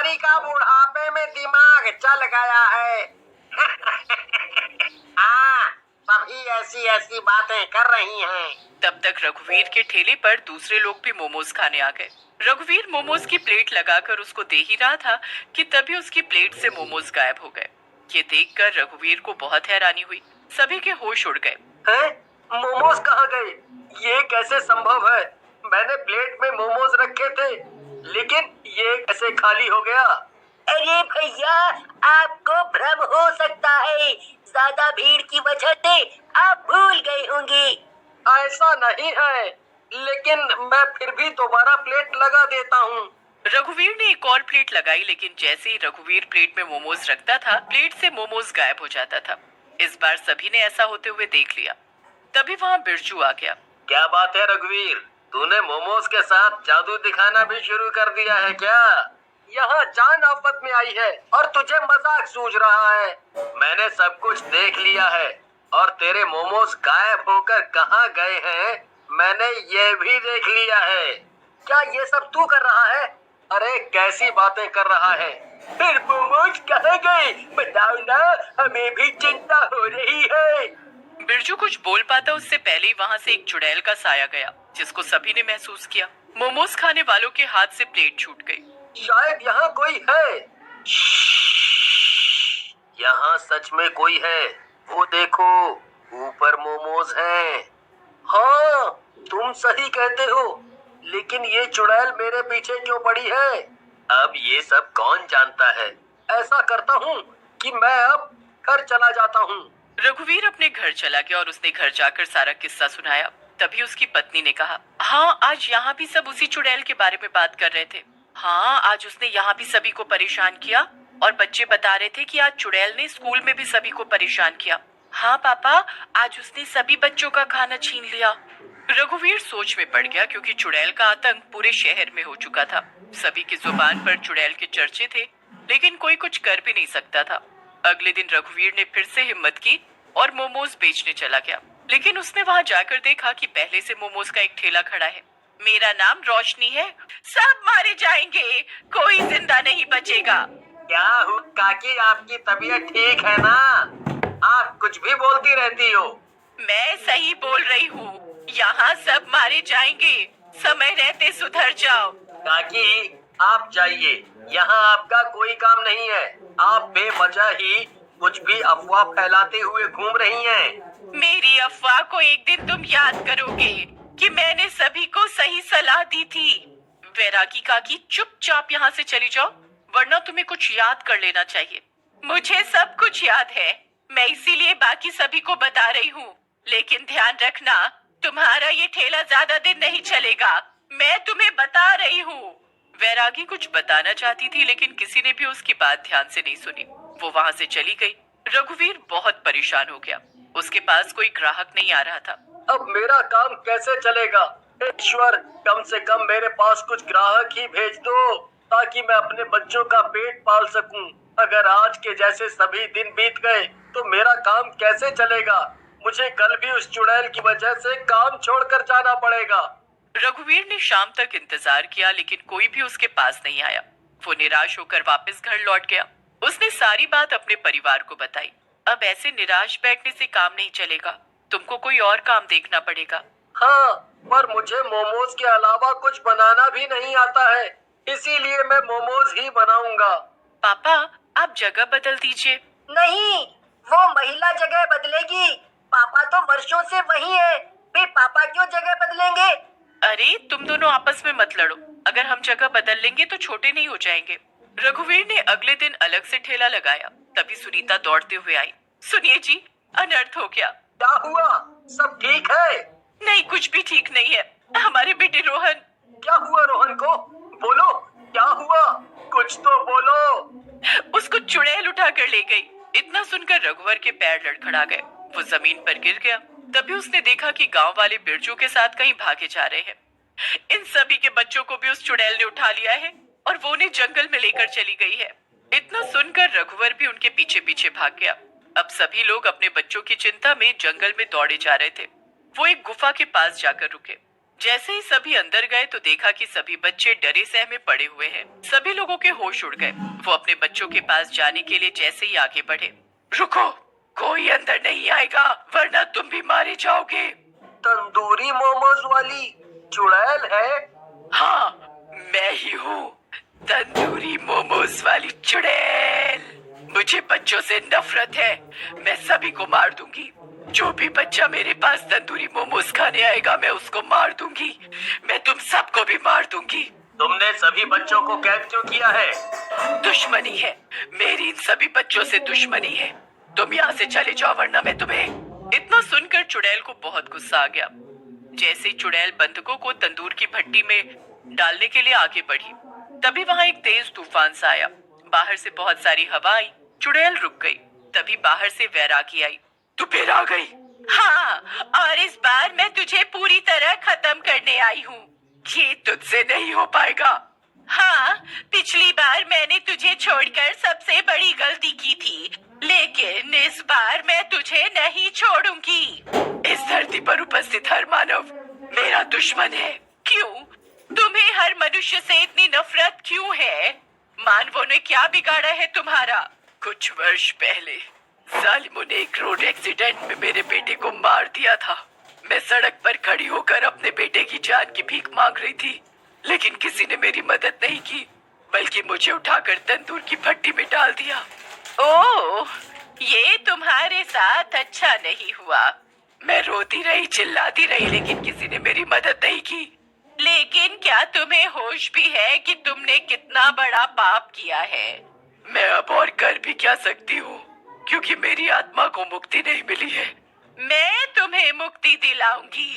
तुम्हारी का बुढ़ापे में दिमाग चल गया है। हाँ, सभी ऐसी ऐसी बातें कर रही हैं। तब तक रघुवीर के ठेले पर दूसरे लोग भी मोमोज खाने आ गए। रघुवीर मोमोज की प्लेट लगाकर उसको दे ही रहा था कि तभी उसकी प्लेट से मोमोज गायब हो गए। ये देखकर रघुवीर को बहुत हैरानी हुई। सभी के होश उड़ गए। हैं? मोमोज कहाँ गए? ये कैसे संभव है? मैंने प्लेट में मोमोज रखे थे, लेकिन ये कैसे खाली हो गया? अरे भैया, आपको भ्रम हो सकता है। ज्यादा भीड़ की वजह से आप भूल गए होंगे। ऐसा नहीं है, लेकिन मैं फिर भी दोबारा प्लेट लगा देता हूँ। रघुवीर ने एक और प्लेट लगाई, लेकिन जैसे ही रघुवीर प्लेट में मोमोज रखता था, प्लेट से मोमोज गायब हो जाता था। इस बार सभी ने ऐसा होते हुए देख लिया। तभी वहाँ बिरजू आ गया। क्या बात है रघुवीर, तूने मोमोज के साथ जादू दिखाना भी शुरू कर दिया है क्या? यहाँ जान आफत में आई है और तुझे मजाक सूझ रहा है। मैंने सब कुछ देख लिया है और तेरे मोमोज गायब होकर कहाँ गए हैं मैंने ये भी देख लिया है। क्या ये सब तू कर रहा है? अरे कैसी बातें कर रहा है? फिर मोमोज कहाँ गए बताओ ना, हमें भी चिंता हो रही है। बिरजू कुछ बोल पाता उससे पहले ही वहाँ से एक चुड़ैल का साया गया, जिसको सभी ने महसूस किया। मोमोज खाने वालों के हाथ से प्लेट छूट गई। शायद यहाँ कोई है। यहाँ सच में कोई है, वो देखो, ऊपर मोमोज हैं। हाँ, तुम सही कहते हो, लेकिन ये चुड़ैल मेरे पीछे क्यों पड़ी है? अब ये सब कौन जानता है। ऐसा करता हूँ कि मैं अब घर चला जाता हूँ। रघुवीर अपने घर चला गया और उसने घर जाकर सारा किस्सा सुनाया। तभी उसकी पत्नी ने कहा, हाँ, आज यहाँ भी सब उसी चुड़ैल के बारे में बात कर रहे थे। हाँ, आज उसने यहाँ भी सभी को परेशान किया और बच्चे बता रहे थे कि आज चुड़ैल ने स्कूल में भी सभी को परेशान किया। हाँ पापा, आज उसने सभी बच्चों का खाना छीन लिया। रघुवीर सोच में पड़ गया, क्योंकि चुड़ैल का आतंक पूरे शहर में हो चुका था। सभी की जुबान पर चुड़ैल के चर्चे थे, लेकिन कोई कुछ कर भी नहीं सकता था। अगले दिन रघुवीर ने फिर से हिम्मत की और मोमोज बेचने चला गया, लेकिन उसने वहाँ जाकर देखा कि पहले से मोमोज का एक ठेला खड़ा है। मेरा नाम रोशनी है, सब मारे जाएंगे, कोई जिंदा नहीं बचेगा। क्या हुआ काकी, आपकी तबीयत ठीक है ना? आप कुछ भी बोलती रहती हो। मैं सही बोल रही हूँ, यहाँ सब मारे जाएंगे, समय रहते सुधर जाओ। काकी, आप जाइए, यहाँ आपका कोई काम नहीं है। आप बेवजह ही कुछ भी अफवाह फैलाते हुए घूम रही हैं। मेरी अफवाह को एक दिन तुम याद करोगे कि मैंने सभी को सही सलाह दी थी। वैरागी काकी, चुपचाप यहाँ से चली जाओ, वरना तुम्हें कुछ याद कर लेना चाहिए। मुझे सब कुछ याद है, मैं इसीलिए बाकी सभी को बता रही हूँ। लेकिन ध्यान रखना, तुम्हारा ये ठेला ज्यादा दिन नहीं चलेगा, मैं तुम्हें बता रही हूँ। वैरागी कुछ बताना चाहती थी, लेकिन किसी ने भी उसकी बात ध्यान से नहीं सुनी। वो वहाँ से चली गई। रघुवीर बहुत परेशान हो गया। उसके पास कोई ग्राहक नहीं आ रहा था। अब मेरा काम कैसे चलेगा? ईश्वर, कम से कम मेरे पास कुछ ग्राहक ही भेज दो, ताकि मैं अपने बच्चों का पेट पाल सकूं। अगर आज के जैसे सभी दिन बीत गए तो मेरा काम कैसे चलेगा? मुझे कल भी उस चुड़ैल की वजह से काम छोड़कर जाना पड़ेगा। रघुवीर ने शाम तक इंतजार किया, लेकिन कोई भी उसके पास नहीं आया। वो निराश होकर वापस घर लौट गया। उसने सारी बात अपने परिवार को बताई। अब ऐसे निराश बैठने से काम नहीं चलेगा, तुमको कोई और काम देखना पड़ेगा। हाँ, पर मुझे मोमोज के अलावा कुछ बनाना भी नहीं आता है, इसीलिए मैं मोमोज ही बनाऊंगा। पापा, आप जगह बदल दीजिए। नहीं, वो महिला जगह बदलेगी। पापा तो वर्षों से वही है, फिर पापा क्यों जगह बदलेंगे? अरे तुम दोनों आपस में मत लड़ो, अगर हम जगह बदल लेंगे तो छोटे नहीं हो जाएंगे। रघुवीर ने अगले दिन अलग से ठेला लगाया। तभी सुनीता दौड़ते हुए आई। सुनिए जी, अनर्थ हो गया। क्या हुआ? सब ठीक है? नहीं, कुछ भी ठीक नहीं है। हमारे बेटे रोहन। क्या हुआ रोहन को? बोलो, क्या हुआ? कुछ तो बोलो। उसको चुड़ैल उठा कर ले गई। इतना सुनकर रघुवर के पैर लड़खड़ा गए। वो जमीन पर गिर गया। तभी उसने देखा कि गांव वाले बिरजू के साथ कहीं भागे जा रहे हैं। इन सभी के बच्चों को भी उस चुड़ैल ने उठा लिया है और वो उन्हें जंगल में लेकर चली गई है। इतना सुनकर रघुवर भी उनके पीछे पीछे भाग गया। अब सभी लोग अपने बच्चों की चिंता में जंगल में दौड़े जा रहे थे। वो एक गुफा के पास जाकर रुके, जैसे ही सभी अंदर गए तो देखा कि सभी बच्चे डरे सहमे पड़े हुए हैं। सभी लोगों के होश उड़ गए। वो अपने बच्चों के पास जाने के लिए जैसे ही आगे बढ़े, रुको, कोई अंदर नहीं आएगा वरना तुम भी मारे जाओगे। तंदूरी मोमोज वाली चुड़ैल है? हाँ, मैं ही हूँ, तंदूरी मोमोज वाली चुड़ैल। मुझे बच्चों से नफरत है, मैं सभी को मार दूंगी। जो भी बच्चा मेरे पास तंदूरी मोमोज खाने आएगा मैं उसको मार दूंगी। मैं तुम सबको भी मार दूंगी। तुमने सभी बच्चों को कैद क्यों किया है? दुश्मनी है, मेरी इन सभी बच्चों से दुश्मनी है। तुम यहाँ से चले जाओ वरना मैं तुम्हें। इतना सुनकर चुड़ैल को बहुत गुस्सा आ गया। जैसे ही चुड़ैल बंधकों को तंदूर की भट्टी में डालने के लिए आगे बढ़ी, तभी वहाँ एक तेज तूफान सा आया। बाहर से बहुत सारी हवा आई। चुड़ैल रुक गई। तभी बाहर से वैरागी आई। तू फिर आ गई? हाँ, और इस बार मैं तुझे पूरी तरह खत्म करने आई हूँ। ये तुझसे नहीं हो पाएगा। हाँ, पिछली बार मैंने तुझे छोड़कर सबसे बड़ी गलती की थी, लेकिन इस बार मैं तुझे नहीं छोड़ूंगी। इस धरती पर उपस्थित हर मानव मेरा दुश्मन है। क्यों? तुम्हें हर मनुष्य से इतनी नफरत क्यों है? मानवों ने क्या बिगाड़ा है तुम्हारा? कुछ वर्ष पहले जालिमों ने एक रोड एक्सीडेंट में मेरे बेटे को मार दिया था। मैं सड़क पर खड़ी होकर अपने बेटे की जान की भीख मांग रही थी, लेकिन किसी ने मेरी मदद नहीं की, बल्कि मुझे उठाकर तंदूर की भट्टी में डाल दिया। ओह, ये तुम्हारे साथ अच्छा नहीं हुआ। मैं रोती रही, चिल्लाती रही, लेकिन किसी ने मेरी मदद नहीं की। लेकिन क्या तुम्हें होश भी है कि तुमने कितना बड़ा पाप किया है? मैं अब और कर भी क्या सकती हूँ, क्योंकि मेरी आत्मा को मुक्ति नहीं मिली है। मैं तुम्हें मुक्ति दिलाऊंगी।